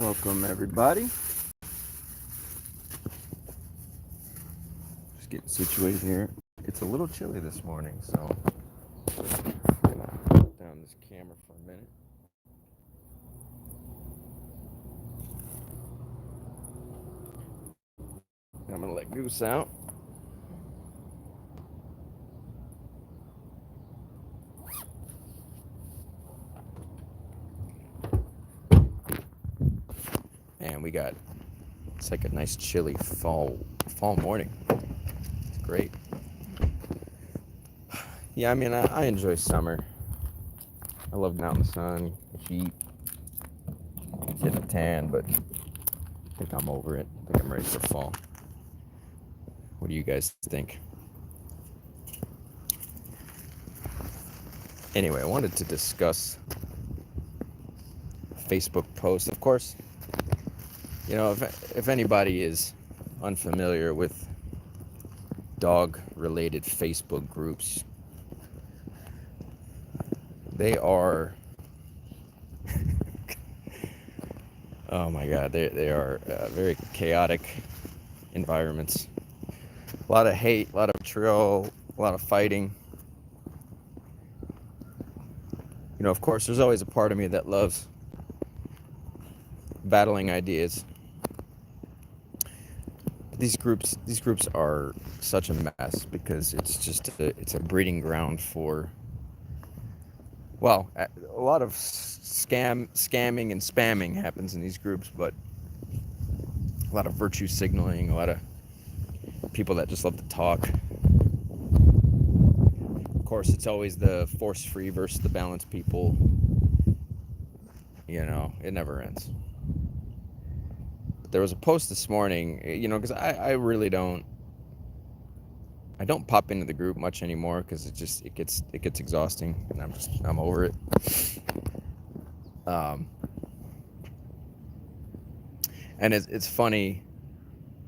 Welcome everybody. Just getting situated here. It's a little chilly this morning, so I'm gonna put down this camera for a minute. I'm gonna let Goose out. And it's like a nice chilly fall morning. It's great. Yeah, I mean, I enjoy summer. I love getting out in the sun, the heat, getting a tan, but I think I'm over it. I think I'm ready for fall. What do you guys think? Anyway, I wanted to discuss a Facebook post. Of course, you know, if anybody is unfamiliar with dog-related Facebook groups, they are, oh my God, they are very chaotic environments. A lot of hate, a lot of betrayal, a lot of fighting. You know, of course, there's always a part of me that loves battling ideas. These groups are such a mess because it's a breeding ground for, well, a lot of scamming and spamming happens in these groups, but a lot of virtue signaling, a lot of people that just love to talk. Of course, it's always the force-free versus the balanced people. You know, it never ends. There was a post this morning, you know, because I really don't pop into the group much anymore because it gets exhausting, and I'm over it. And it's funny.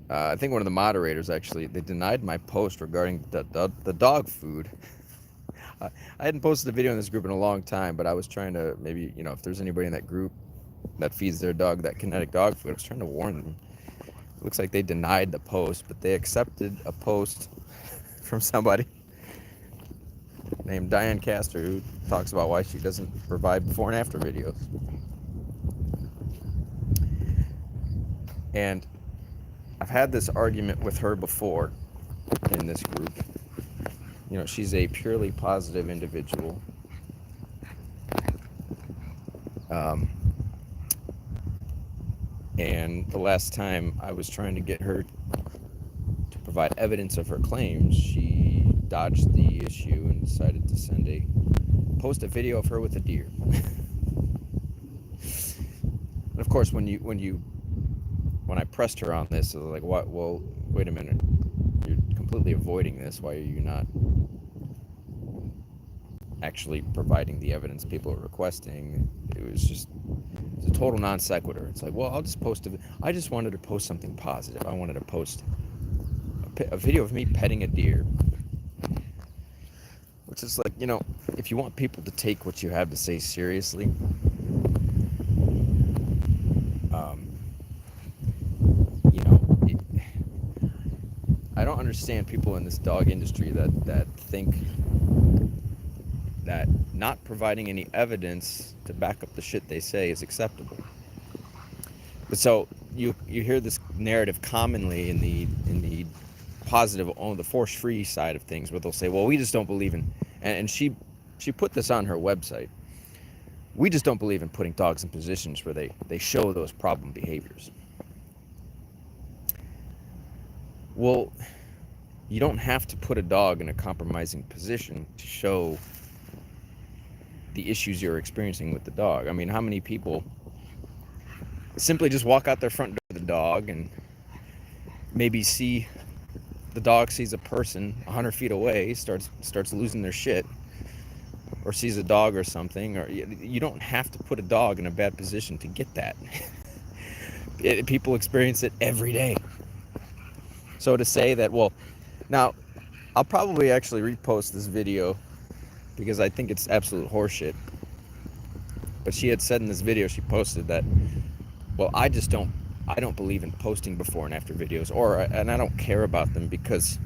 I think one of the moderators actually, they denied my post regarding the dog food. I hadn't posted a video in this group in a long time, but I was trying to maybe, you know, if there's anybody in that group that feeds their dog that kinetic dog food, I was trying to warn them. It looks like they denied the post, but they accepted a post from somebody named Diane Castor who talks about why she doesn't provide before and after videos. And I've had this argument with her before in this group. You know, she's a purely positive individual. And the last time I was trying to get her to provide evidence of her claims, she dodged the issue and decided to post a video of her with a deer. And of course, when I pressed her on this, I was like, "What? Well, wait a minute. You're completely avoiding this. Why are you not actually providing the evidence people are requesting?" It was a total non sequitur. It's like, well, I'll just post I just wanted to post something positive. I wanted to post a video of me petting a deer. Which is like, you know, if you want people to take what you have to say seriously, you know, I don't understand people in this dog industry that think that not providing any evidence to back up the shit they say is acceptable. But so you hear this narrative commonly in the positive, on the force-free side of things, where they'll say, well, we just don't believe in, and she put this on her website, we just don't believe in putting dogs in positions where they show those problem behaviors. Well, you don't have to put a dog in a compromising position to show the issues you're experiencing with the dog. I mean, how many people simply just walk out their front door with the dog and maybe see the dog sees a person 100 feet away, starts losing their shit, or sees a dog or something, or you don't have to put a dog in a bad position to get that. People experience it every day. So to say that, well, now I'll probably actually repost this video because I think it's absolute horseshit. But she had said in this video she posted that well, I don't believe in posting before and after videos, and I don't care about them because,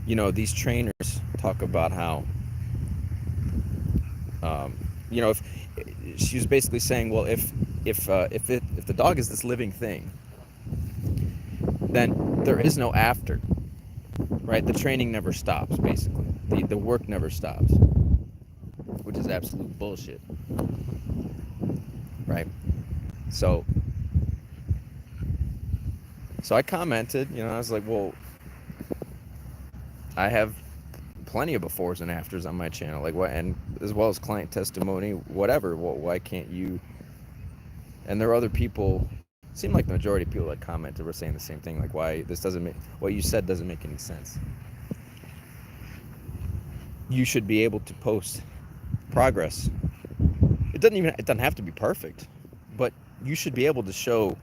these trainers talk about how, if she was basically saying, well, if the dog is this living thing, then there is no after, right? The training never stops, basically. The work never stops, which is absolute bullshit, right? So I commented, I was like, well, I have plenty of befores and afters on my channel, like what, and as well as client testimony, whatever. Well, why can't you? And there are other people. Seemed like the majority of people that commented were saying the same thing, like why this doesn't make, what you said doesn't make any sense. You should be able to post progress. It doesn't have to be perfect, but you should be able to show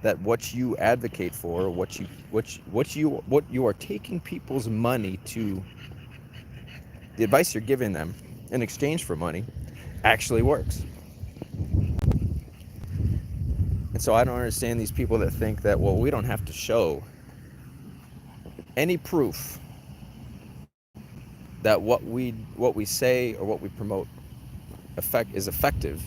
that what you advocate for, what you are taking people's money to, the advice you're giving them in exchange for money, actually works. And so I don't understand these people that think that, well, we don't have to show any proof that what we say or what we promote is effective.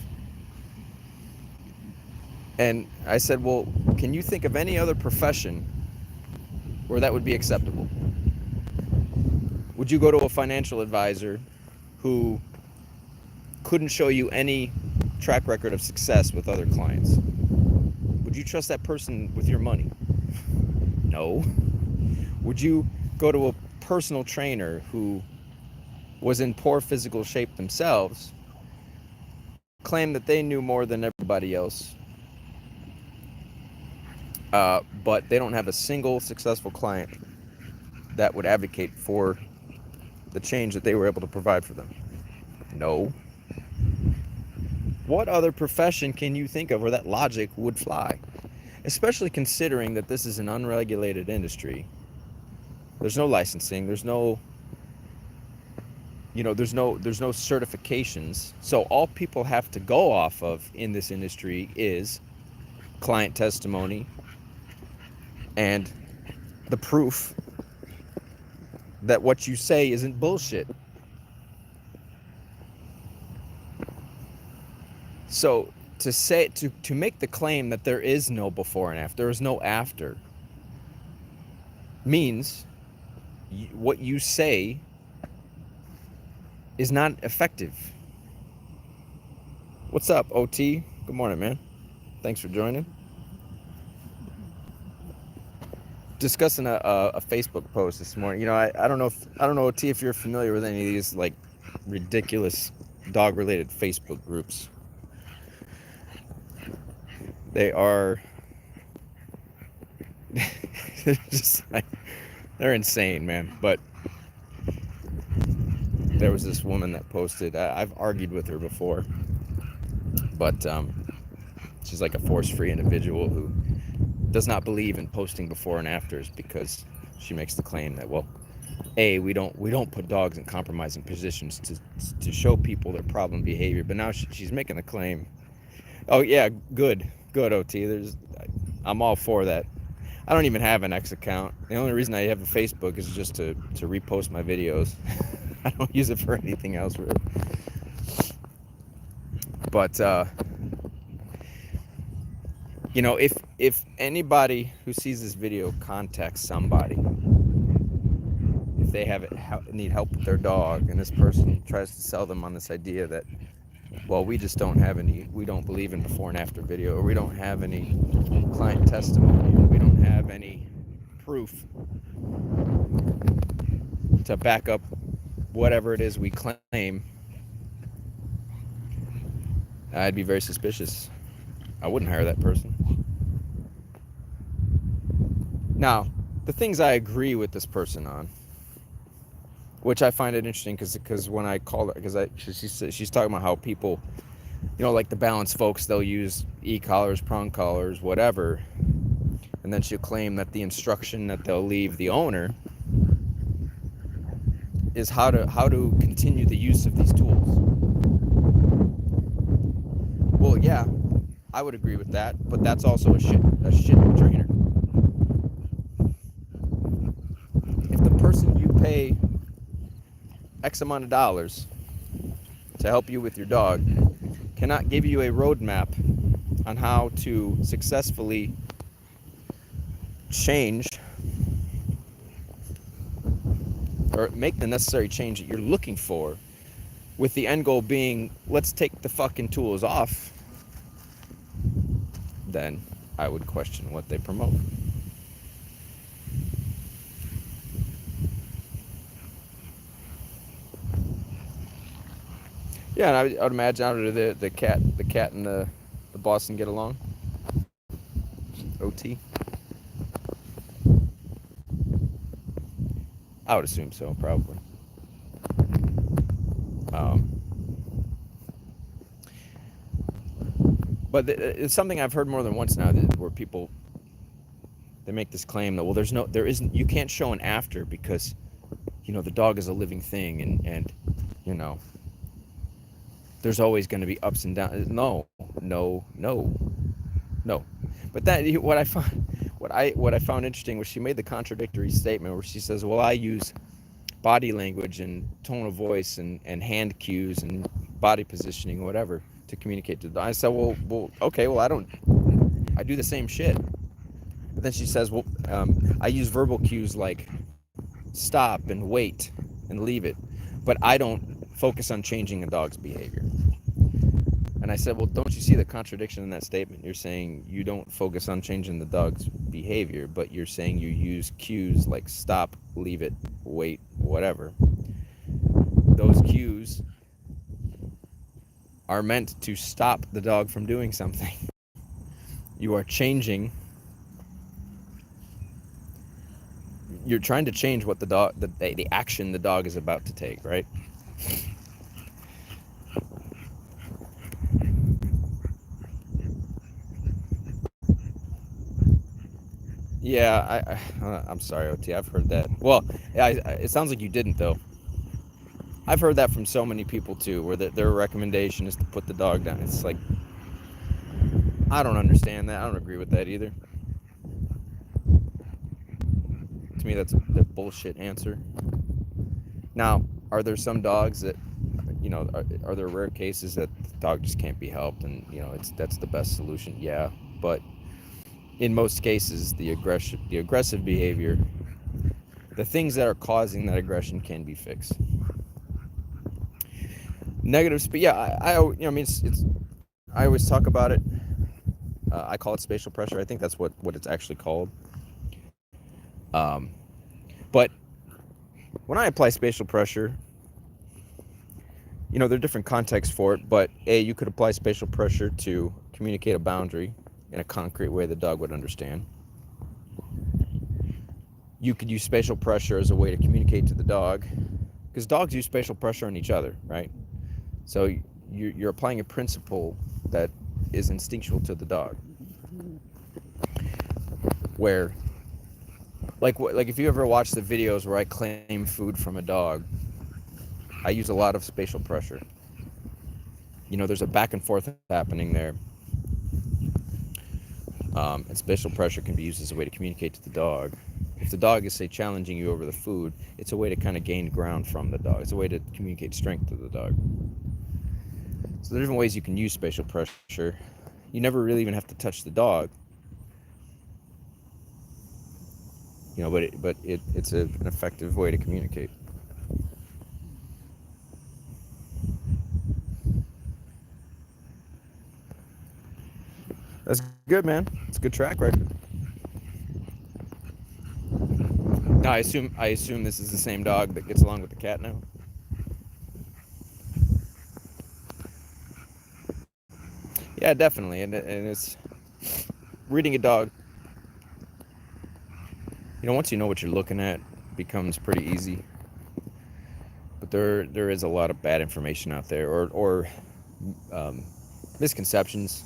And I said, well, can you think of any other profession where that would be acceptable? Would you go to a financial advisor who couldn't show you any track record of success with other clients? Would you trust that person with your money? No. Would you go to a personal trainer who was in poor physical shape themselves, claim that they knew more than everybody else, but they don't have a single successful client that would advocate for the change that they were able to provide for them? No. What other profession can you think of where that logic would fly? Especially considering that this is an unregulated industry. There's no licensing, there's no certifications. So all people have to go off of in this industry is client testimony and the proof that what you say isn't bullshit. So to make the claim that there is no before and after, there is no after, means what you say is not effective. What's up, OT? Good morning, man. Thanks for joining. Discussing a Facebook post this morning. I don't know OT, if you're familiar with any of these like ridiculous dog-related Facebook groups. They are they're just like, they're insane, man. But there was this woman that posted, I've argued with her before, but she's like a force-free individual who does not believe in posting before and afters because she makes the claim that, well, we don't put dogs in compromising positions to show people their problem behavior. But now she's making the claim. Oh yeah, good OT. I'm all for that. I don't even have an X account. The only reason I have a Facebook is just to repost my videos. I don't use it for anything else really. But if anybody who sees this video contacts somebody, if they need help with their dog, and this person tries to sell them on this idea that, well, we don't believe in before and after video, or we don't have any client testimony, or we don't have any proof to back up whatever it is we claim, I'd be very suspicious. I wouldn't hire that person. Now, the things I agree with this person on, which I find it interesting because when I called her, because she's talking about how people, like the balance folks, they'll use e-collars, prong collars, whatever, and then she'll claim that the instruction that they'll leave the owner is how to continue the use of these tools. Well, yeah, I would agree with that, but that's also a shit trainer. If the person you pay X amount of dollars to help you with your dog cannot give you a roadmap on how to successfully change or make the necessary change that you're looking for, with the end goal being, let's take the fucking tools off, then I would question what they promote. Yeah, and I would imagine how did the cat and the Boston get along? OT? I would assume so, probably. But it's something I've heard more than once now, where people, they make this claim that, well, there isn't, you can't show an after because, you know, the dog is a living thing, and you know, there's always going to be ups and downs. No. But that, what I found interesting was she made the contradictory statement where she says, well, I use body language and tone of voice and hand cues and body positioning or whatever to communicate to the dog. I said, well, okay, well, I do the same shit. But then she says, well, I use verbal cues like stop and wait and leave it, but I don't focus on changing a dog's behavior. And I said, well, don't you see the contradiction in that statement? You're saying you don't focus on changing the dog's behavior, but you're saying you use cues like stop, leave it, wait, whatever. Those cues are meant to stop the dog from doing something. You are changing. You're trying to change what the action the dog is about to take, right? Yeah, I'm sorry, OT. I've heard that. Well, it sounds like you didn't, though. I've heard that from so many people too, where their recommendation is to put the dog down. It's like, I don't understand that. I don't agree with that either. To me, that's a bullshit answer. Now, are there some dogs that, you know, are there rare cases that the dog just can't be helped, and you know, that's the best solution? Yeah, but in most cases, the aggressive behavior, the things that are causing that aggression can be fixed. Negative speed, yeah, I you know, I mean, it's I always talk about it. I call it spatial pressure. I think that's what it's actually called. But when I apply spatial pressure, you know, there are different contexts for it, but you could apply spatial pressure to communicate a boundary in a concrete way the dog would understand. You could use spatial pressure as a way to communicate to the dog, because dogs use spatial pressure on each other, right? So you're applying a principle that is instinctual to the dog, where like if you ever watch the videos where I claim food from a dog, I use a lot of spatial pressure. You know, there's a back and forth happening there. And spatial pressure can be used as a way to communicate to the dog. If the dog is, say, challenging you over the food, it's a way to kind of gain ground from the dog. It's a way to communicate strength to the dog. So there are different ways you can use spatial pressure. You never really even have to touch the dog. You know, but it's an effective way to communicate. That's good, man. It's a good track record. Now, I assume this is the same dog that gets along with the cat now. Yeah, definitely, and it's reading a dog. You know, once you know what you're looking at, it becomes pretty easy. But there is a lot of bad information out there, or misconceptions.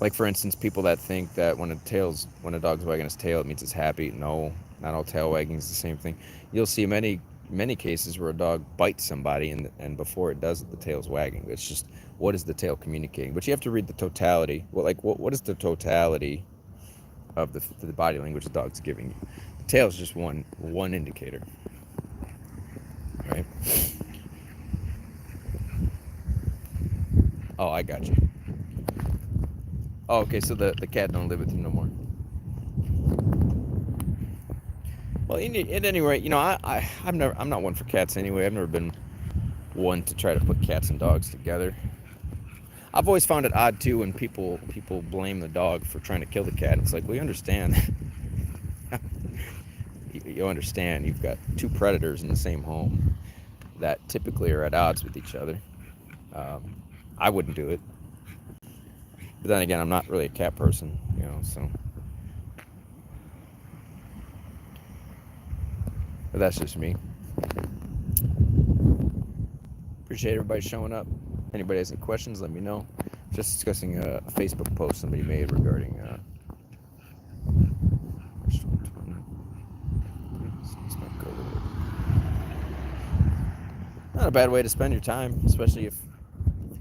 Like, for instance, people that think that when a dog's wagging its tail, it means it's happy. No, not all tail wagging is the same thing. You'll see many many cases where a dog bites somebody, and before it does it, the tail's wagging. It's just, what is the tail communicating? But you have to read the totality. Well, like, what is the totality of the body language the dog's giving you? The tail is just one indicator, right? Oh, I got you. Oh, okay, so the cat don't live with you no more. Well, at any rate, you know, I'm not one for cats anyway. I've never been one to try to put cats and dogs together. I've always found it odd too when people blame the dog for trying to kill the cat. It's like, we understand. You understand you've got two predators in the same home that typically are at odds with each other. I wouldn't do it, but then again, I'm not really a cat person, you know. So, but that's just me. Appreciate everybody showing up. Anybody has any questions, let me know. Just discussing a Facebook post somebody made regarding not a bad way to spend your time, especially if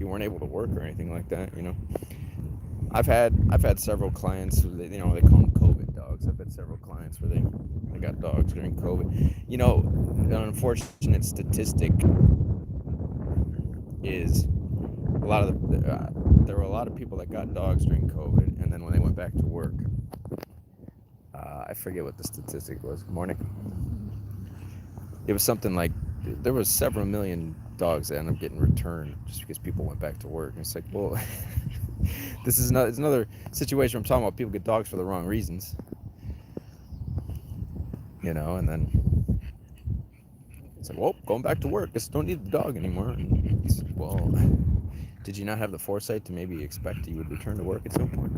you weren't able to work or anything like that, you know. I've had several clients who they call them COVID dogs. I've had several clients where they got dogs during COVID. You know, an unfortunate statistic is there were a lot of people that got dogs during COVID, and then when they went back to work, I forget what the statistic was. Morning. It was something like there was several million dogs that ended up getting returned just because people went back to work. And it's like, well, this is another situation where I'm talking about people get dogs for the wrong reasons, you know, and then it's like, well, going back to work, just don't need the dog anymore. And it's like, well, did you not have the foresight to maybe expect you would return to work at some point?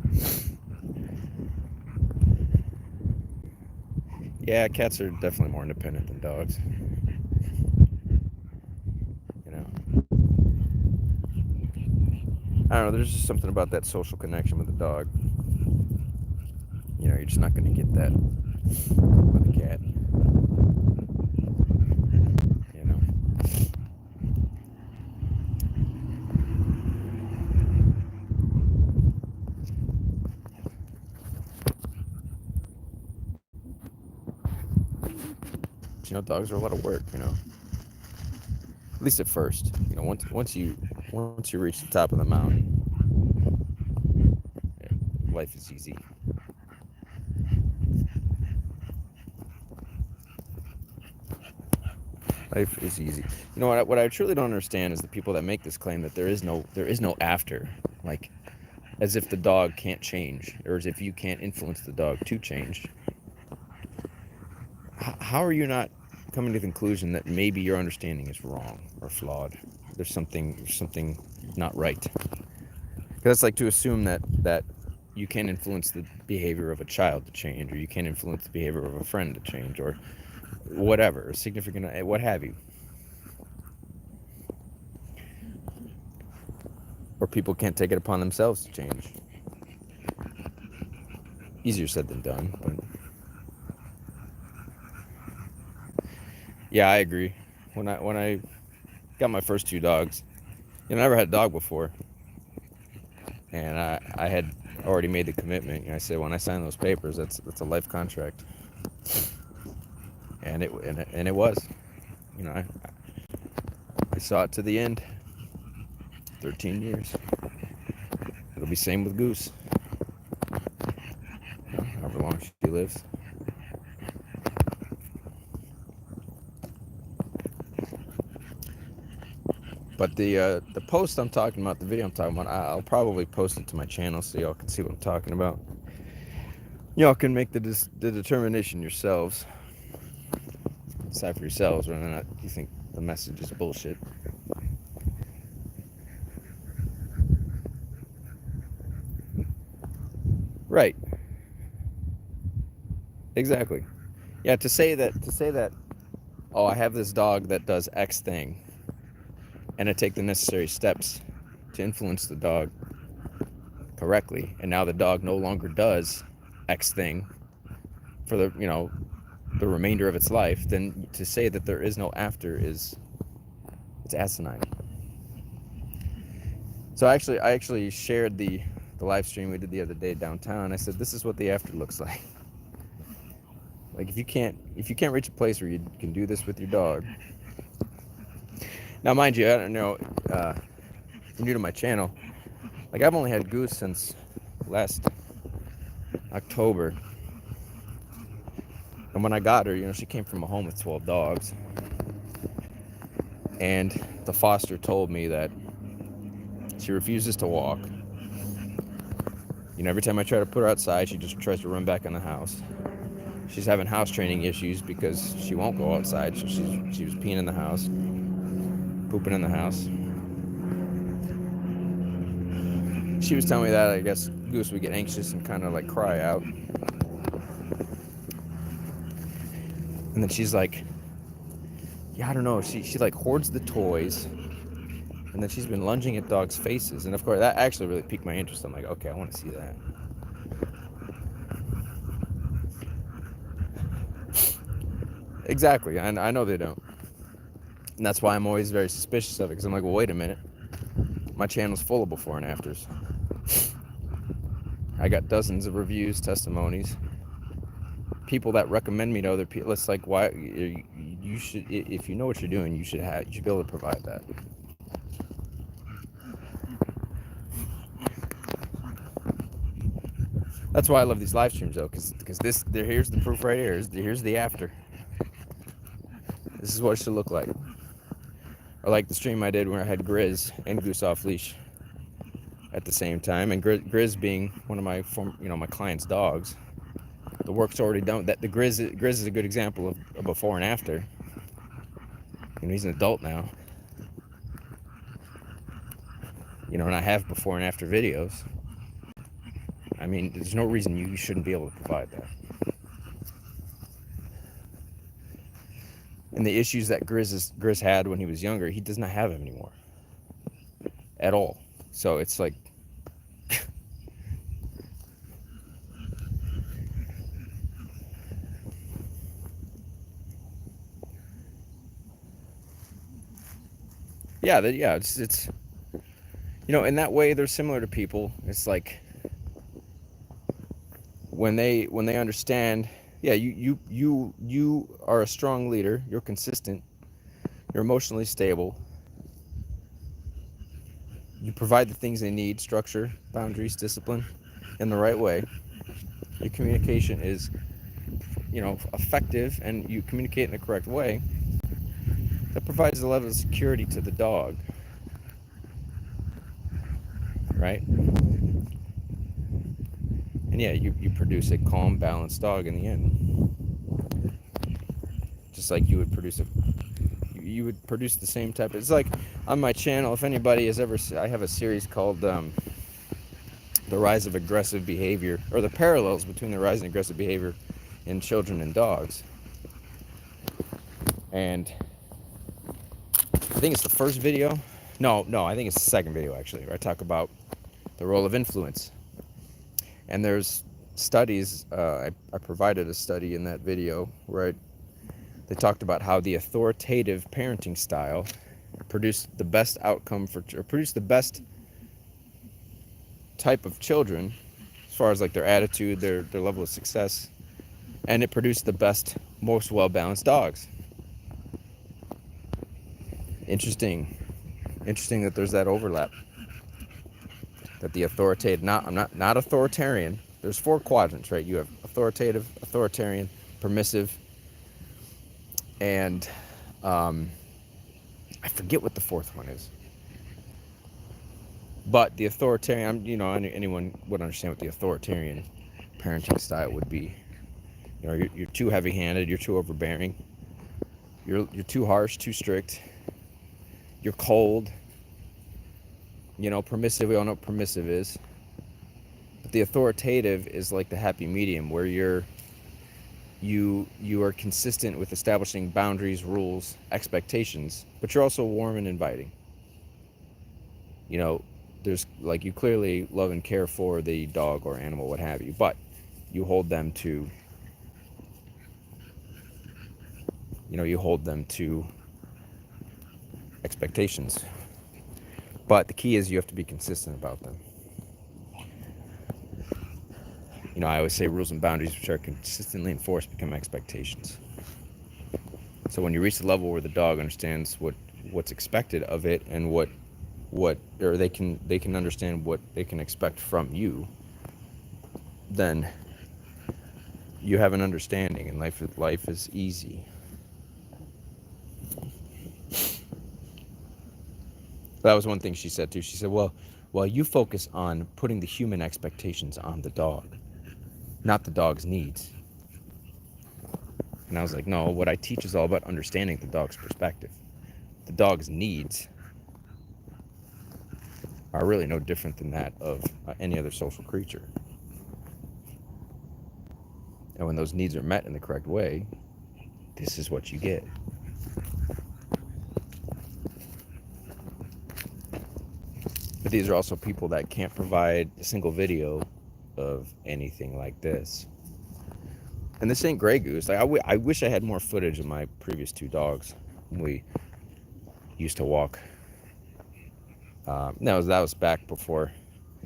Yeah, cats are definitely more independent than dogs. You know, I don't know, there's just something about that social connection with a dog. You know, you're just not going to get that with a cat. You know. But, you know, dogs are a lot of work, you know. At least at first. You know, once you reach the top of the mountain, life is easy. Life is easy. You know what I truly don't understand is the people that make this claim that there is no after, like as if the dog can't change, or as if you can't influence the dog to change. How are you not coming to the conclusion that maybe your understanding is wrong or flawed? There's something not right. Because it's like to assume that you can influence the behavior of a child to change, or you can influence the behavior of a friend to change, or whatever, significant, what have you. Or people can't take it upon themselves to change. Easier said than done, but yeah, I agree. When I got my first two dogs, you know, I never had a dog before, and I had already made the commitment. You know, I said when I sign those papers, that's a life contract, and it was. You know, I saw it to the end. 13 years. It'll be same with Goose. You know, however long she lives. But the post I'm talking about, the video I'm talking about, I'll probably post it to my channel so y'all can see what I'm talking about. Y'all can make the determination yourselves. Decide for yourselves whether or not you think the message is bullshit. Right. Exactly. Yeah, to say that, oh, I have this dog that does X thing, and I take the necessary steps to influence the dog correctly, and now the dog no longer does X thing for the, you know, the remainder of its life, then to say that there is no after it's asinine. So I actually shared the live stream we did the other day downtown. I said, this is what the after looks like. Like, if you can't reach a place where you can do this with your dog. Now, mind you, I don't know, if you're new to my channel, like, I've only had Goose since last October. And when I got her, you know, she came from a home with 12 dogs. And the foster told me that she refuses to walk. You know, every time I try to put her outside, she just tries to run back in the house. She's having house training issues because she won't go outside. So she was peeing in the house, pooping in the house. She was telling me that, I guess, Goose would get anxious and kind of like cry out. And then she's like, yeah, I don't know. She like hoards the toys. And then she's been lunging at dogs' faces. And of course, that actually really piqued my interest. I'm like, okay, I want to see that. Exactly. I know they don't. And that's why I'm always very suspicious of it. Because I'm like, well, wait a minute. My channel's full of before and afters. I got dozens of reviews, testimonies. People that recommend me to other people. It's like, why you should, if you know what you're doing, you should be able to provide that. That's why I love these live streams, though, because here's the proof right here. Here's the after. This is what it should look like. Or like the stream I did where I had Grizz and Goose off leash at the same time, and Grizz being one of my my client's dogs. The work's already done. That the Grizz is a good example of a before and after. You know, he's an adult now. You know, and I have before and after videos. I mean, there's no reason you shouldn't be able to provide that. And the issues that Grizz had when he was younger, he does not have them anymore. At all. So it's like... yeah, it's you know, in that way they're similar to people. It's like when they understand, yeah, you are a strong leader, you're consistent, you're emotionally stable, you provide the things they need, structure, boundaries, discipline, in the right way. Your communication is, you know, effective, and you communicate in the correct way. That provides a level of security to the dog, right? And yeah, you produce a calm, balanced dog in the end. Just like you would produce the same type. It's like on my channel, if anybody has ever, I have a series called The Rise of Aggressive Behavior, or the parallels between the rise in aggressive behavior in children and dogs. And I think it's the first video. No, I think it's the second video, actually, where I talk about the role of influence. And there's studies, I provided a study in that video where they talked about how the authoritative parenting style produced the best outcome or produced the best type of children as far as like their attitude, their level of success, and it produced the best, most well-balanced dogs. Interesting that there's that overlap. That the authoritative, I'm not authoritarian. There's 4 quadrants, right? You have authoritative, authoritarian, permissive, and I forget what the 4th one is. But the authoritarian, you know, anyone would understand what the authoritarian parenting style would be. You know, you're too heavy-handed, you're too overbearing, you're too harsh, too strict, you're cold. You know, permissive, we all know what permissive is. But the authoritative is like the happy medium, where you are consistent with establishing boundaries, rules, expectations, but you're also warm and inviting. You know, there's like, you clearly love and care for the dog or animal, what have you, but you hold them to you hold them to expectations. But the key is you have to be consistent about them. I always say rules and boundaries which are consistently enforced become expectations. So when you reach the level where the dog understands what's expected of it, and or they can understand what they can expect from you, then you have an understanding, and life is easy. That was one thing she said too. She said, well, you focus on putting the human expectations on the dog, not the dog's needs. And I was like, no, what I teach is all about understanding the dog's perspective. The dog's needs are really no different than that of any other social creature. And when those needs are met in the correct way, this is what you get. But these are also people that can't provide a single video of anything like this. And this ain't Grey Goose. Like I wish I had more footage of my previous two dogs when we used to walk. That was back before.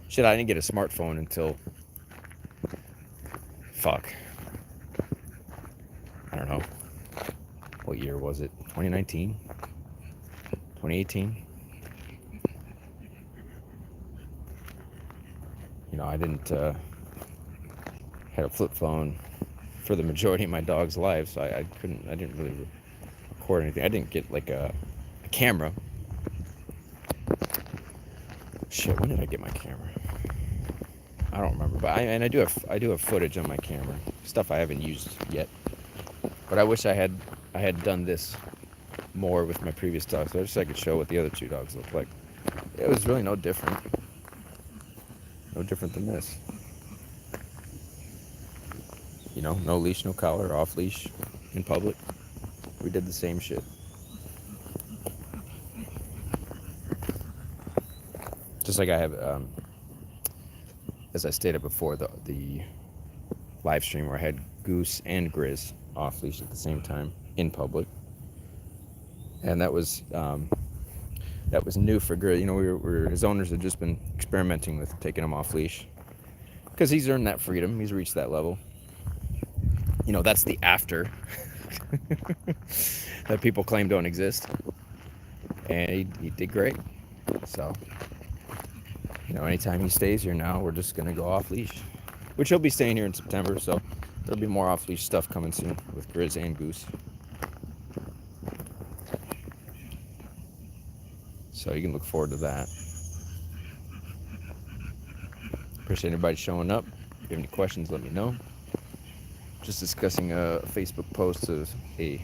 Shit, I didn't get a smartphone until. Fuck. I don't know. What year was it? 2019? 2018? I didn't had a flip phone for the majority of my dog's life, so I didn't really record anything. I didn't get like a camera. Shit, when did I get my camera? I don't remember, but I do have footage on my camera, stuff I haven't used yet. But I wish I had done this more with my previous dogs, so I could show what the other two dogs look like. It was really no different. No different than this. No leash, no collar, off leash, in public. We did the same shit. Just like I have, as I stated before, the live stream where I had Goose and Grizz off leash at the same time in public, and that was new for Grizz. His owners had just been experimenting with taking him off leash because he's earned that freedom. He's reached that level. That's the after that people claim don't exist, and he did great. So, anytime he stays here now, we're just gonna go off leash, which he'll be staying here in September. So there'll be more off leash stuff coming soon with Grizz and Goose. So you can look forward to that. Appreciate everybody showing up. If you have any questions, let me know. Just discussing a Facebook post of a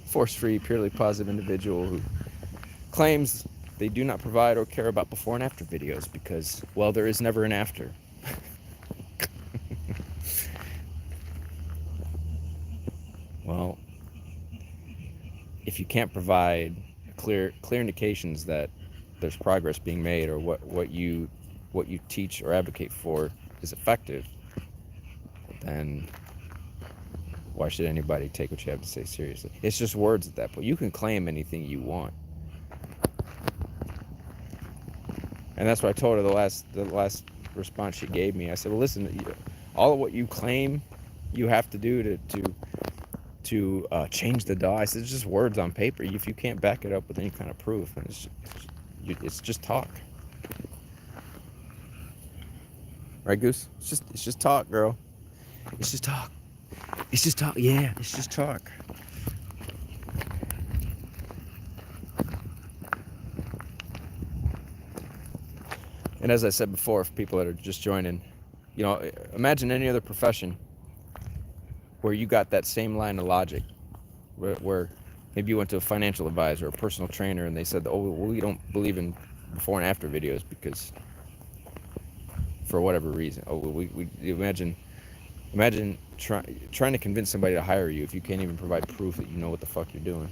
force-free, purely positive individual who claims they do not provide or care about before and after videos because, well, there is never an after. Well, if you can't provide clear indications that there's progress being made, or what you teach or advocate for is effective, then why should anybody take what you have to say seriously? It's just words at that point. You can claim anything you want, and that's what I told her the last response she gave me. I said, well, listen, all of what you claim you have to do to change the dog, I said, it's just words on paper. If you can't back it up with any kind of proof, then it's just talk. Right, Goose? It's just talk, girl. It's just talk. It's just talk. Yeah, it's just talk. And as I said before, for people that are just joining, imagine any other profession where you got that same line of logic, where maybe you went to a financial advisor or a personal trainer and they said, oh, well, we don't believe in before and after videos because for whatever reason. Oh, well, we imagine trying to convince somebody to hire you if you can't even provide proof that you know what the fuck you're doing.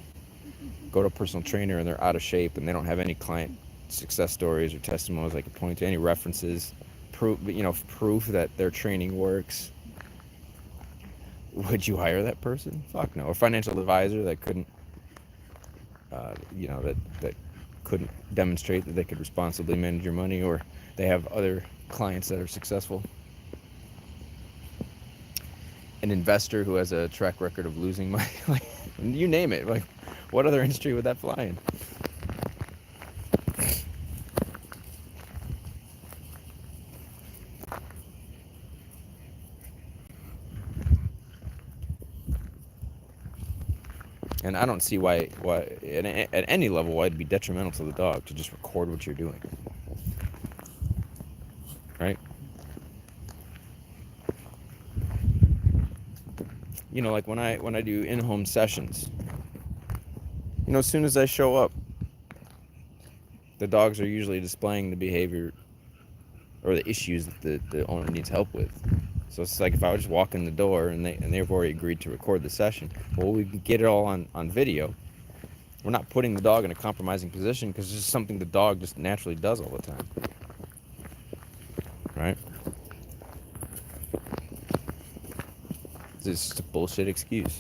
Go to a personal trainer and they're out of shape and they don't have any client success stories or testimonials they can point to, any references, proof that their training works. Would you hire that person? Fuck no. A financial advisor that couldn't, that couldn't demonstrate that they could responsibly manage your money, or they have other clients that are successful. An investor who has a track record of losing money, like, you name it. Like, what other industry would that fly in? And I don't see why at any level, why it'd be detrimental to the dog to just record what you're doing, right? You know, like when I do in-home sessions, you know, as soon as I show up, the dogs are usually displaying the behavior or the issues that the owner needs help with. So it's like if I would just walk in the door and they've already agreed to record the session, well, we can get it all on video. We're not putting the dog in a compromising position because it's just something the dog just naturally does all the time, right? It's just a bullshit excuse.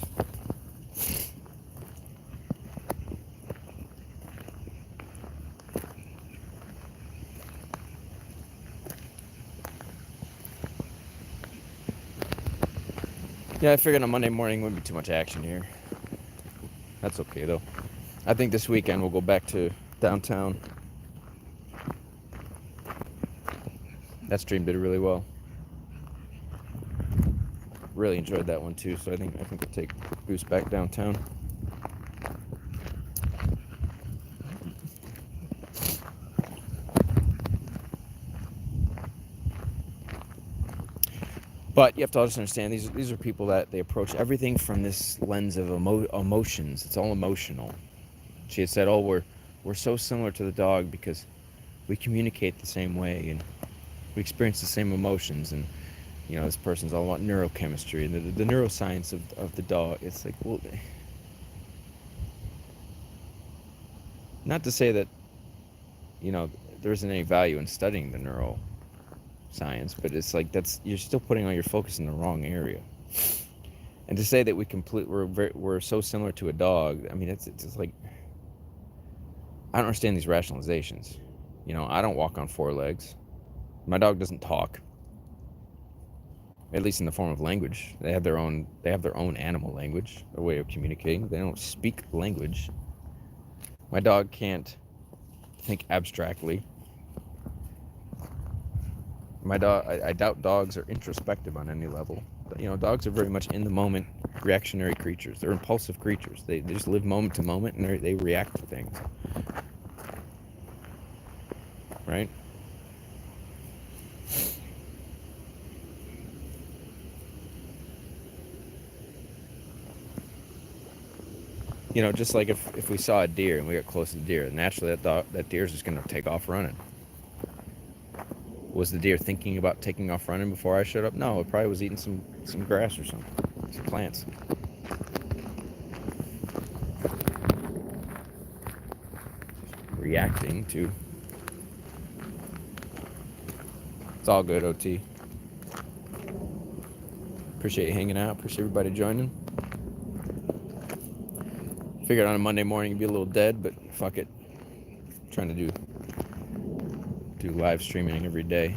Yeah, I figured on Monday morning wouldn't be too much action here. That's okay though. I think this weekend we'll go back to downtown. That stream did really well. Really enjoyed that one too, so I think we'll take Goose back downtown. But you have to also understand these are people that they approach everything from this lens of emotions. It's all emotional. She had said, "Oh, we're so similar to the dog because we communicate the same way and we experience the same emotions." And you know, this person's all about neurochemistry and the neuroscience of the dog. It's like, well, not to say that, you know, there isn't any value in studying the neuroscience, but it's like you're still putting all your focus in the wrong area. And to say that we're so similar to a dog, I mean, it's like, I don't understand these rationalizations. You know, I don't walk on four legs. My dog doesn't talk. At least in the form of language. They have their own animal language, a way of communicating. They don't speak language. My dog can't think abstractly. My dog, I doubt dogs are introspective on any level. But, you know, dogs are very much in the moment, reactionary creatures. They're impulsive creatures. They just live moment to moment and they react to things. Right? You know, just like if we saw a deer and we got close to the deer, naturally that deer's just going to take off running. Was the deer thinking about taking off running before I showed up? No, it probably was eating some grass or something, some plants. Reacting to. It's all good, OT. Appreciate you hanging out. Appreciate everybody joining. Figured on a Monday morning it'd be a little dead, but fuck it. I'm trying to do live streaming every day.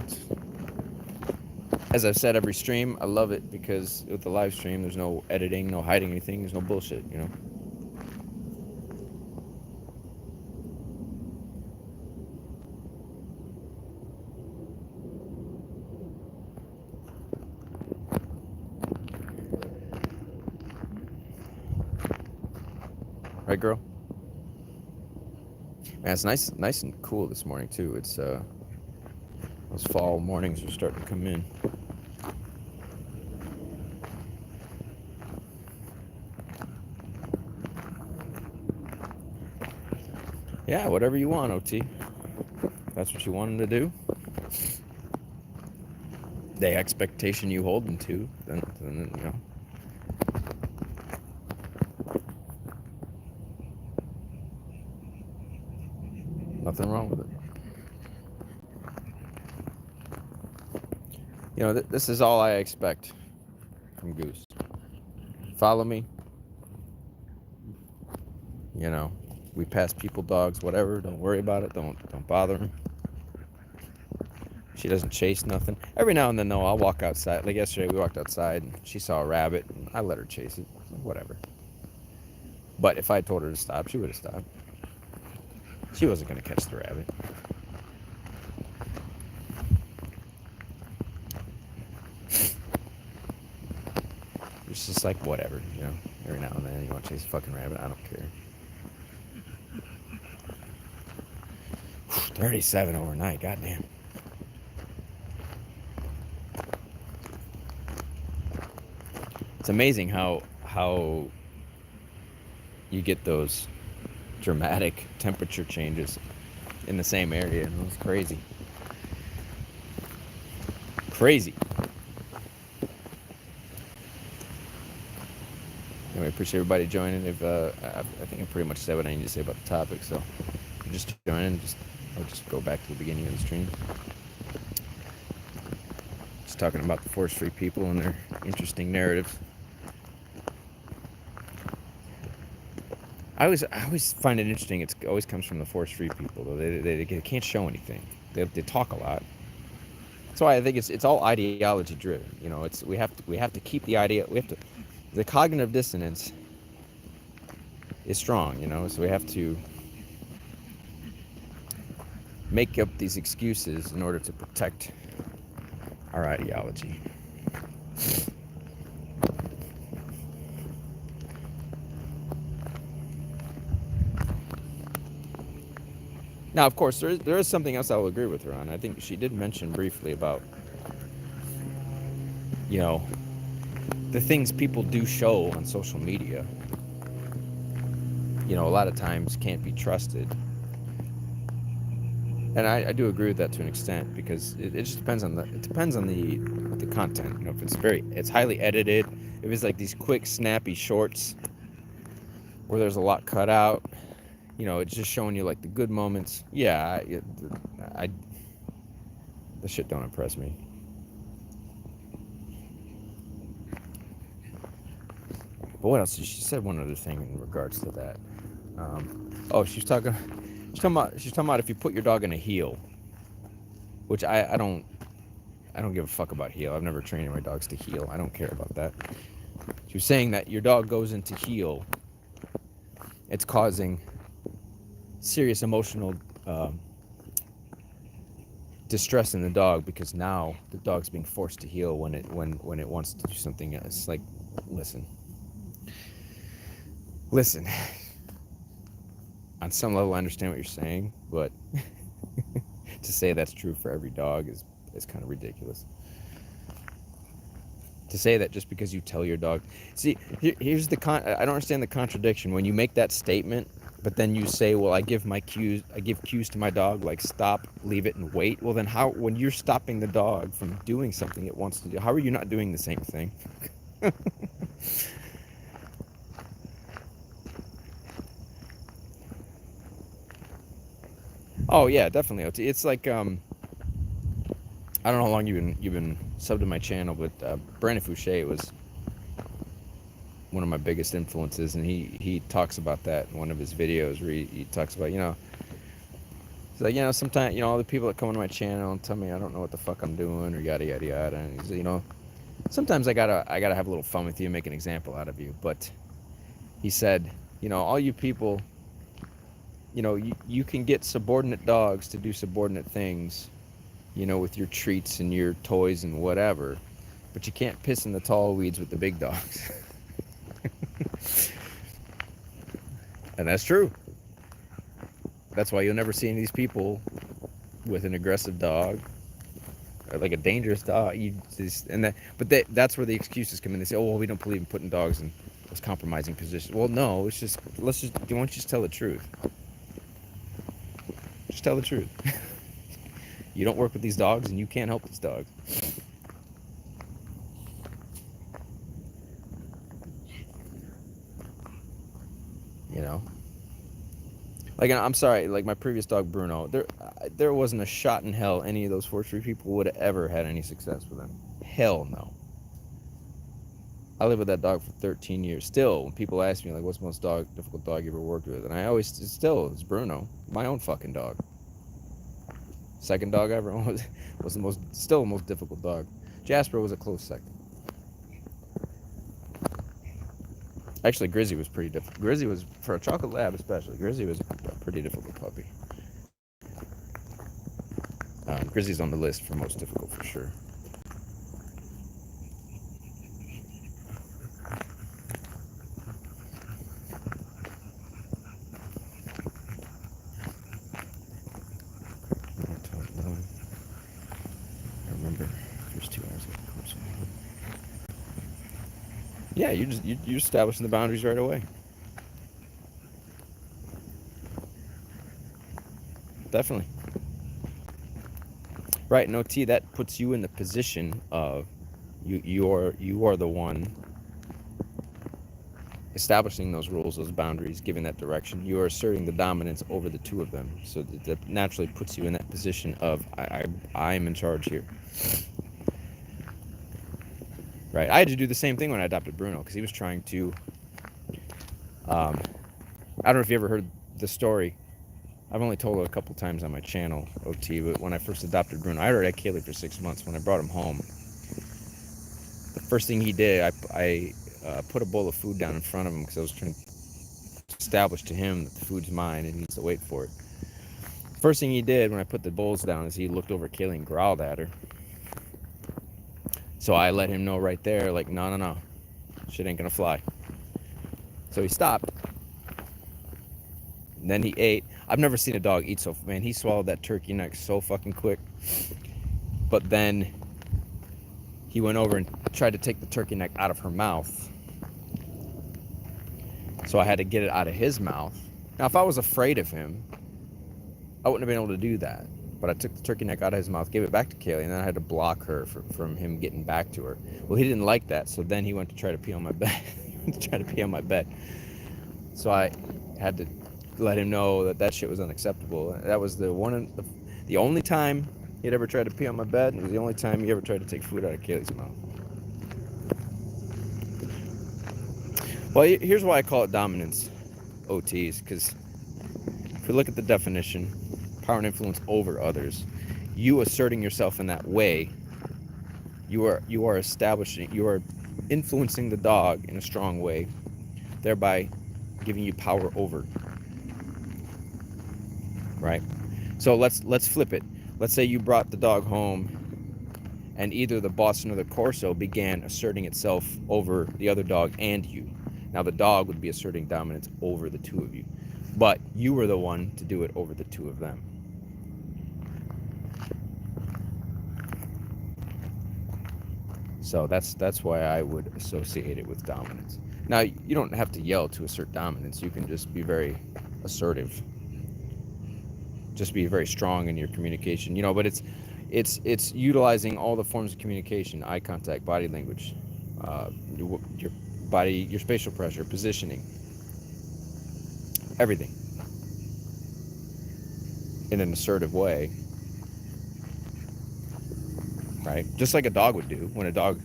As I've said, every stream, I love it because with the live stream, there's no editing, no hiding anything, there's no bullshit, you know. Right, girl? Man, it's nice and cool this morning too. It's those fall mornings are starting to come in. Yeah, whatever you want, OT. That's what you want them to do. The expectation you hold them to, then you know. Nothing wrong with it. You know, this is all I expect from Goose. Follow me? You know, we pass people, dogs, whatever. Don't worry about it. Don't bother them. She doesn't chase nothing. Every now and then, though, I'll walk outside. Like yesterday, we walked outside, and she saw a rabbit, and I let her chase it. Whatever. But if I told her to stop, she would have stopped. She wasn't going to catch the rabbit. It's just like, whatever, you know. Every now and then, you want to chase a fucking rabbit, I don't care. 37 overnight, goddamn. It's amazing how you get those dramatic temperature changes in the same area. It's crazy. Crazy. Anyway, appreciate everybody joining. If I think I pretty much said what I need to say about the topic, so just join in. I'll just go back to the beginning of the stream. Just talking about the force-free people and their interesting narratives. I always find it interesting. It always comes from the force-free people, though. They can't show anything. They talk a lot. That's why I think it's all ideology driven. You know, we have to keep the idea. The cognitive dissonance is strong. You know, so we have to make up these excuses in order to protect our ideology. Now, of course, there is something else I will agree with her on. I think she did mention briefly about, you know, the things people do show on social media, you know, a lot of times can't be trusted. And I do agree with that to an extent, because it just depends on the content. You know, if it's highly edited, if it's like these quick, snappy shorts where there's a lot cut out, you know, it's just showing you like the good moments. Yeah, the shit don't impress me. But what else? She said one other thing in regards to that. She's talking about if you put your dog in a heel, which I don't give a fuck about heel. I've never trained my dogs to heel. I don't care about that. She was saying that your dog goes into heel, it's causing serious emotional distress in the dog, because now the dog's being forced to heel when it wants to do something else. Like, listen. On some level, I understand what you're saying, but to say that's true for every dog is kind of ridiculous. To say that just because you tell your dog, see, here's I don't understand the contradiction when you make that statement, but then you say, well, I give cues to my dog, like stop, leave it, and wait. Well, then when you're stopping the dog from doing something it wants to do, how are you not doing the same thing? Oh yeah, definitely. It's like I don't know how long you've been subbed to my channel, but Brandon Fouché was one of my biggest influences, and he talks about that in one of his videos where he talks about, you know, he's like, you know, sometimes, you know, all the people that come on my channel and tell me I don't know what the fuck I'm doing or yada yada yada, and he's, you know, sometimes I gotta have a little fun with you and make an example out of you. But he said, you know, all you people, you know, you can get subordinate dogs to do subordinate things, you know, with your treats and your toys and whatever, but you can't piss in the tall weeds with the big dogs. And that's true. That's why you'll never see any of these people with an aggressive dog, or like a dangerous dog. That's where the excuses come in. They say, oh, well, we don't believe in putting dogs in those compromising positions. Well, no, why don't you just tell the truth? Just tell the truth. You don't work with these dogs, and you can't help these dogs. You know? Like, I'm sorry, like my previous dog, Bruno, there wasn't a shot in hell any of those forestry people would have ever had any success with him. Hell no. I lived with that dog for 13 years. Still, when people ask me, like, what's the most difficult dog you ever worked with? And I always, it's Bruno, my own fucking dog. Second dog ever was still the most difficult dog. Jasper was a close second. Actually, Grizzy was pretty difficult. Grizzy was, for a chocolate lab especially, Grizzy was a pretty difficult puppy. Grizzy's on the list for most difficult for sure. I remember first 2 hours of the course. Yeah, you're establishing the boundaries right away. Definitely. Right, no T, that puts you in the position of you are the one establishing those rules, those boundaries, giving that direction. You are asserting the dominance over the two of them. So that naturally puts you in that position of I'm in charge here. Right. I had to do the same thing when I adopted Bruno because he was trying to. I don't know if you ever heard the story. I've only told it a couple times on my channel, OT, but when I first adopted Bruno, I already had Kaylee for 6 months. When I brought him home, the first thing he did, I put a bowl of food down in front of him because I was trying to establish to him that the food's mine and he needs to wait for it. First thing he did when I put the bowls down is he looked over at Kaylee and growled at her. So I let him know right there, like, no, shit ain't gonna fly. So he stopped. And then he ate. I've never seen a dog eat so, man, he swallowed that turkey neck so fucking quick. But then he went over and tried to take the turkey neck out of her mouth. So I had to get it out of his mouth. Now, if I was afraid of him, I wouldn't have been able to do that. But I took the turkey neck out of his mouth, gave it back to Kaylee, and then I had to block her from him getting back to her. Well, he didn't like that, so then he went to try to pee on my bed. So I had to let him know that shit was unacceptable. That was the only time he'd ever tried to pee on my bed, and it was the only time he ever tried to take food out of Kaylee's mouth. Well, here's why I call it dominance, OTs, because if we look at the definition, power and influence over others, you asserting yourself in that way, you are influencing the dog in a strong way, thereby giving you power over. Right? So let's flip it. Let's say you brought the dog home and either the Boston or the Corso began asserting itself over the other dog and you. Now the dog would be asserting dominance over the two of you, but you were the one to do it over the two of them. So that's why I would associate it with dominance. Now, you don't have to yell to assert dominance. You can just be very assertive. Just be very strong in your communication. But it's utilizing all the forms of communication: eye contact, body language, your body, your spatial pressure, positioning, everything in an assertive way. Right? Just like a dog would do. When a dog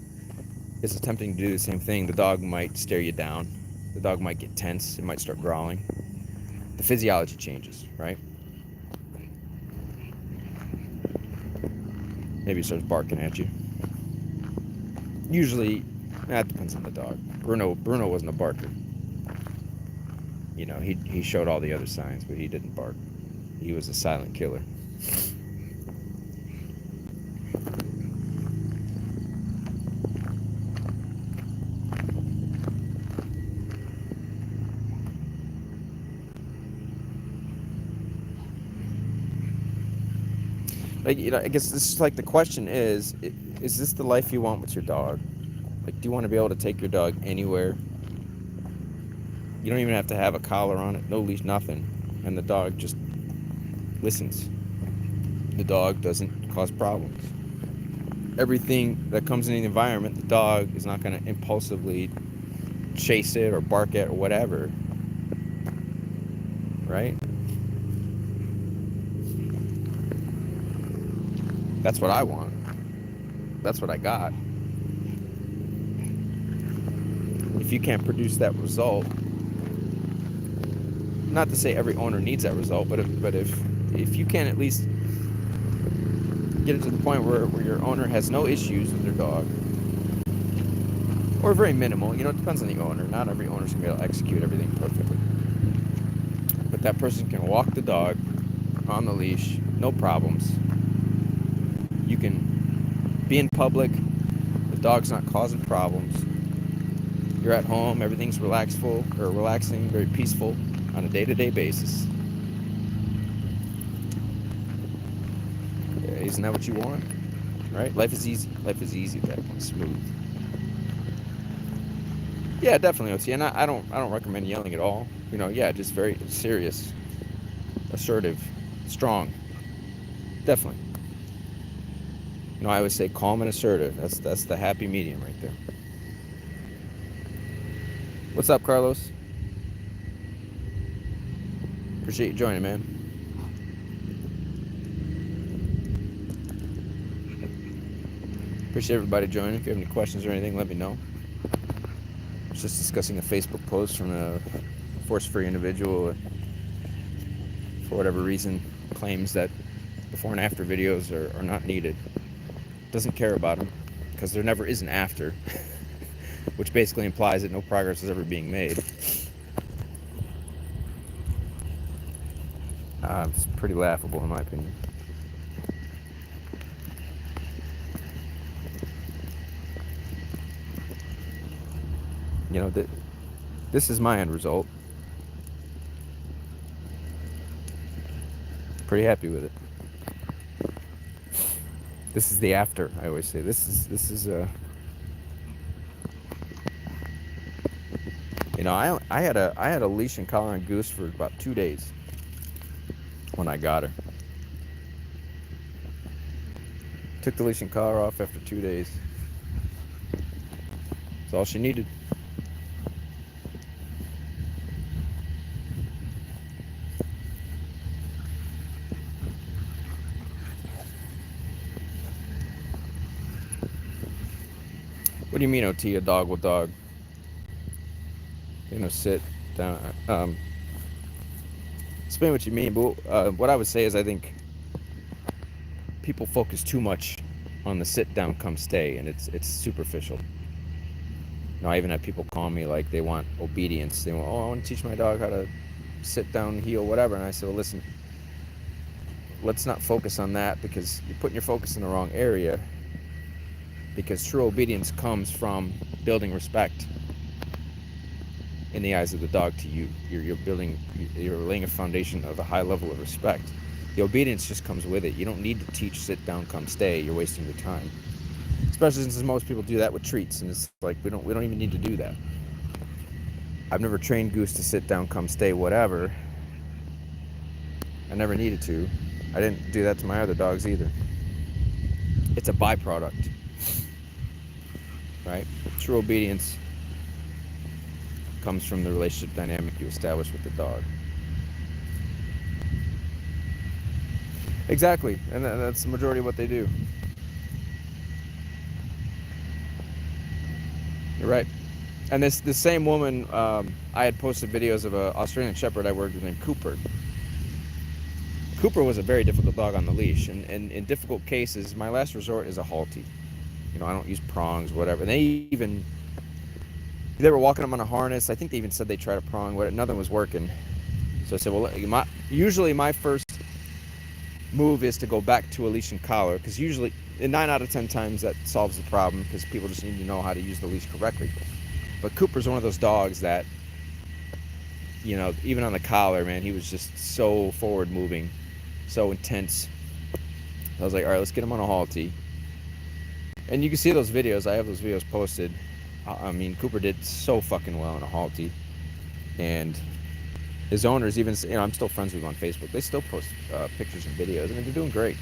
is attempting to do the same thing, the dog might stare you down. The dog might get tense. It might start growling. The physiology changes, right? Maybe it starts barking at you. Usually, that depends on the dog. Bruno wasn't a barker. He showed all the other signs, but he didn't bark. He was a silent killer. I guess this is like the question is this the life you want with your dog? Like, do you want to be able to take your dog anywhere? You don't even have to have a collar on it, no leash, nothing. And the dog just listens. The dog doesn't cause problems. Everything that comes in the environment, the dog is not going to impulsively chase it or bark at or whatever. Right? That's what I want. That's what I got. if you can't produce that result, not to say every owner needs that result, but if you can at least get it to the point where your owner has no issues with their dog, or very minimal, it depends on the owner. Not every owner's gonna be able to execute everything perfectly, but that person can walk the dog on the leash, no problems. You can be in public, the dog's not causing problems. You're at home, everything's relaxing, very peaceful on a day-to-day basis. Yeah, isn't that what you want? Right? Life is easy. Life is easy, that smooth. Yeah, definitely, OT. And I don't recommend yelling at all. Yeah, just very serious, assertive, strong. Definitely. I always say calm and assertive. That's the happy medium right there. What's up, Carlos? Appreciate you joining, man. Appreciate everybody joining. If you have any questions or anything, let me know. I was just discussing a Facebook post from a force-free individual that, for whatever reason, claims that before and after videos are not needed. Doesn't care about them because there never is an after, which basically implies that no progress is ever being made. It's pretty laughable in my opinion. This is my end result. Pretty happy with it. This is the after. I always say this is I had a leash and collar on Goose for about 2 days when I got her. Took the leash and collar off after 2 days. That's all she needed. What do you mean, OT? A dog will dog? Sit down. Explain what you mean. But what I would say is I think people focus too much on the sit down, come stay, and it's superficial. I even have people call me like they want obedience. They want, I want to teach my dog how to sit down, heel, whatever. And I say, well, listen, let's not focus on that because you're putting your focus in the wrong area. Because true obedience comes from building respect in the eyes of the dog to you. You're laying a foundation of a high level of respect. The obedience just comes with it. You don't need to teach sit down, come stay. You're wasting your time. Especially since most people do that with treats, and it's like we don't even need to do that. I've never trained Goose to sit down, come stay, whatever. I never needed to. I didn't do that to my other dogs either. It's a byproduct. Right? True obedience comes from the relationship dynamic you establish with the dog. Exactly, and that's the majority of what they do. You're right. And this same woman, I had posted videos of an Australian Shepherd I worked with named Cooper. Cooper was a very difficult dog on the leash, and in difficult cases, my last resort is a halty. I don't use prongs, whatever. And they were walking them on a harness. I think they even said they tried a prong, but nothing was working. So I said, well, usually my first move is to go back to a leash and collar, because usually, 9 out of 10 times, that solves the problem, because people just need to know how to use the leash correctly. But Cooper's one of those dogs that, even on the collar, man, he was just so forward moving, so intense. I was like, all right, let's get him on a halty. And you can see those videos. I have those videos posted. I mean, Cooper did so fucking well in a halty. And his owners even, I'm still friends with them on Facebook. They still post pictures and videos. I mean, they're doing great.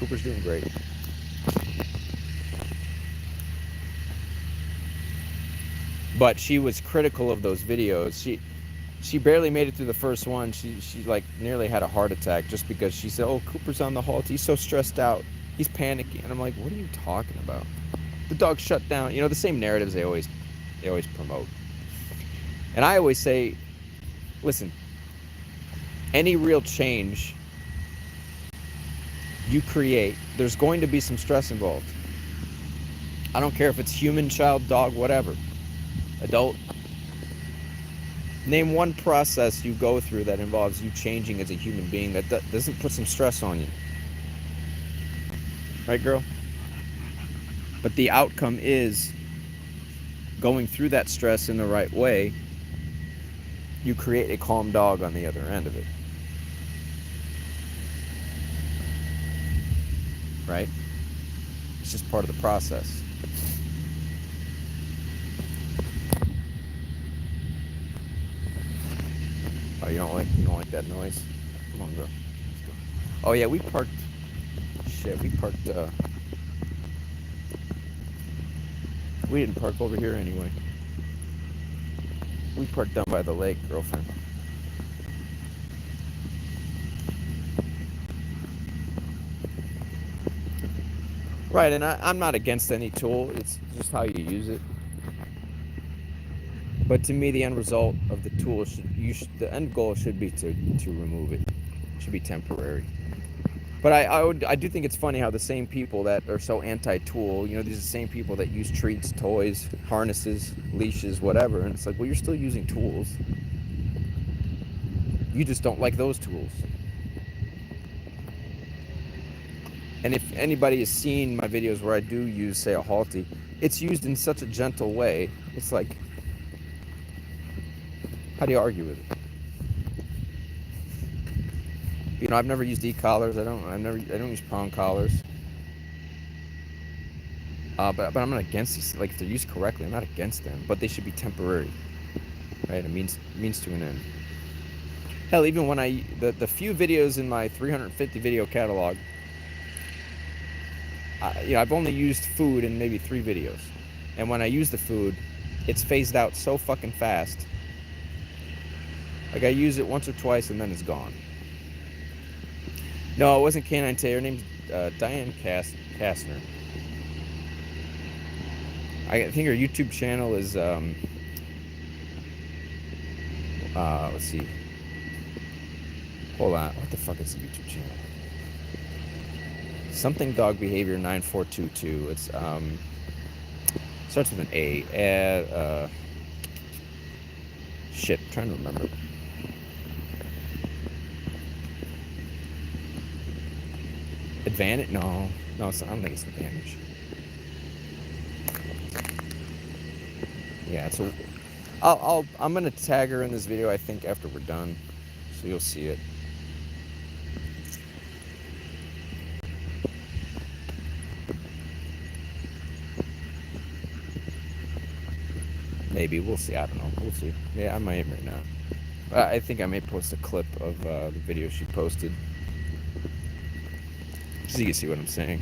Cooper's doing great. But she was critical of those videos. She barely made it through the first one. She like nearly had a heart attack just because she said, oh, Cooper's on the halty. He's so stressed out. He's panicking. And I'm like, what are you talking about? The dog shut down. The same narratives they always They always promote. And I always say, listen, any real change you create, there's going to be some stress involved. I don't care if it's human, child, dog, whatever, adult. Name one process you go through that involves you changing as a human being that doesn't put some stress on you. Right, girl? But the outcome is going through that stress in the right way. You create a calm dog on the other end of it. Right? It's just part of the process. Oh, you don't like that noise? Come on, girl. Oh yeah, we parked. Shit, we parked. We didn't park over here anyway. We parked down by the lake, girlfriend. Right, and I'm not against any tool. It's just how you use it. But to me, the end result of the tool the end goal should be to remove it. It should be temporary. But I do think it's funny how the same people that are so anti-tool, these are the same people that use treats, toys, harnesses, leashes, whatever. And it's like, well, you're still using tools. You just don't like those tools. And if anybody has seen my videos where I do use, say, a Halti, it's used in such a gentle way. It's like, how do you argue with it? I've never used e-collars. I don't use prong collars. But I'm not against these. Like, if they're used correctly, I'm not against them. But they should be temporary, right? It means to an end. Hell, even when the few videos in my 350 video catalog, I've only used food in maybe 3 videos, and when I use the food, it's phased out so fucking fast. Like, I use it once or twice and then it's gone. No, it wasn't Canine Tay. Her name's Diane Kastner. I think her YouTube channel is let's see. Hold on. What the fuck is the YouTube channel? Something Dog Behavior 9422. It's starts with an A. Shit, I'm trying to remember. Advantage? No, I don't think it's Advantage. Yeah, so I'm gonna tag her in this video, I think, after we're done, so you'll see it. Maybe, we'll see. I don't know. We'll see. Yeah, I might right now. I think I may post a clip of the video she posted, so you can see what I'm saying.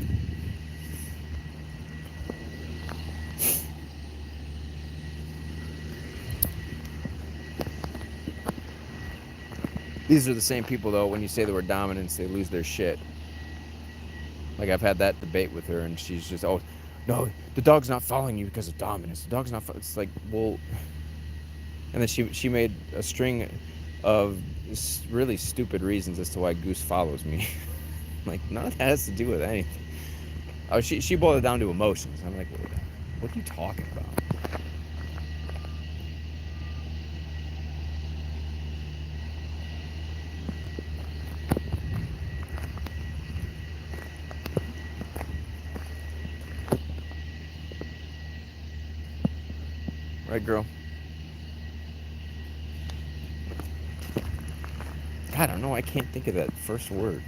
These are the same people, though, when you say the word dominance, they lose their shit. Like, I've had that debate with her, and she's just, oh, no, the dog's not following you because of dominance. The dog's not it's like, well... And then she made a string of really stupid reasons as to why Goose follows me. Like, none of that has to do with anything. Oh, she boiled it down to emotions. I'm like, what are you talking about? Right, girl? God, I don't know. I can't think of that first word.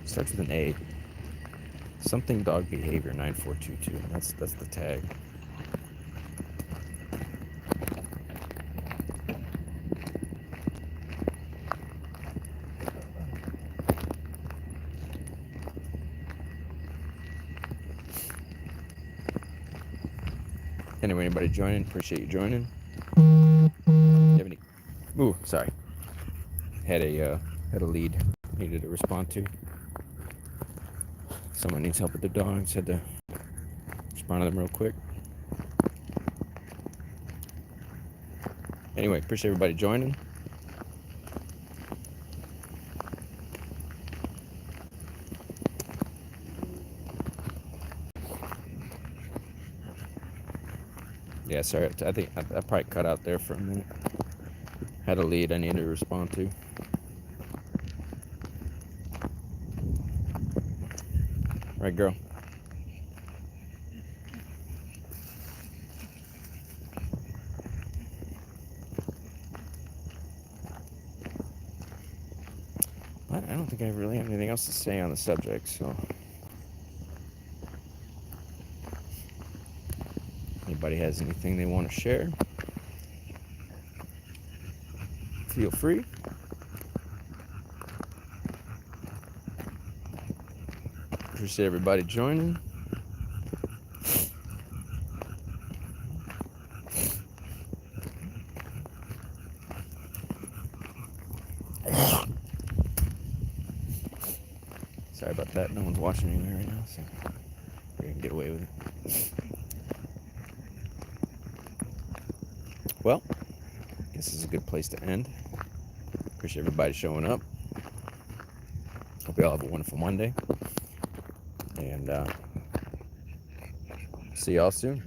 Starts with an A. Something Dog Behavior 9422. That's the tag. Anyway, anybody joining? Appreciate you joining. You have any? Ooh, sorry. Had a lead needed to respond to. Someone needs help with their dogs. Had to respond to them real quick. Anyway, appreciate everybody joining. Yeah, sorry, I think I probably cut out there for a minute. Had a lead I needed to respond to. Right, girl? But I don't think I really have anything else to say on the subject, so... Anybody has anything they want to share, feel free. Appreciate everybody joining. Sorry about that. No one's watching me right now, so we can get away with it. Well, I guess this is a good place to end. Appreciate everybody showing up. Hope you all have a wonderful Monday. And see y'all soon.